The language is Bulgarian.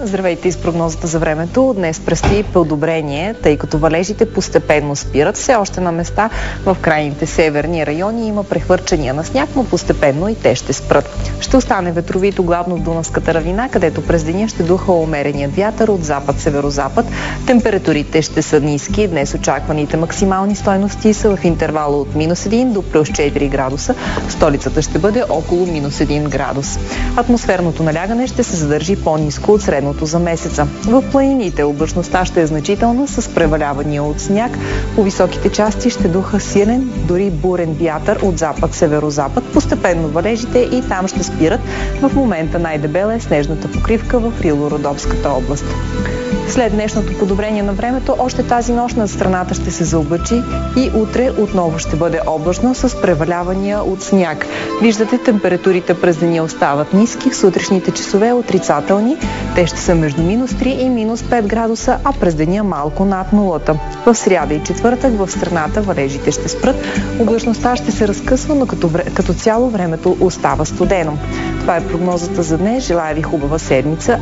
Здравейте, из прогнозата за времето. Днес предстои подобрение, тъй като валежите постепенно спират. Все още на места в крайните северни райони има прехвърчания на сняг, но постепенно и те ще спрат. Ще остане ветровито главно в Дунавската равнина, където през деня ще духа умереният вятър от запад-северозапад. Температурите ще са ниски. Днес очакваните максимални стойности са в интервала от -1 до +4 градуса. Столицата ще бъде около -1 градус. Атмосферното налягане ще се задържи по-ниско от средното за месеца. В планините облачността ще е значителна с превалявания от сняг. По високите части ще духа силен, дори бурен вятър от запад-северозапад. Постепенно валежите и там ще спират. В момента най-дебела е снежната покривка в Рило-Родопската област. След днешното подобрение на времето, още тази нощ над страната ще се заоблачи и утре отново ще бъде облачно с превалявания от сняг. Виждате, температурите през деня остават ниски, в сутрешните часове отрицателни. Те ще са между -3 и -5 градуса, а през деня малко над нулата. В сряда и четвъртък в страната валежите ще спрат. Облачността ще се разкъсва, но като цяло времето остава студено. Това е прогнозата за днес. Желая ви хубава седмица.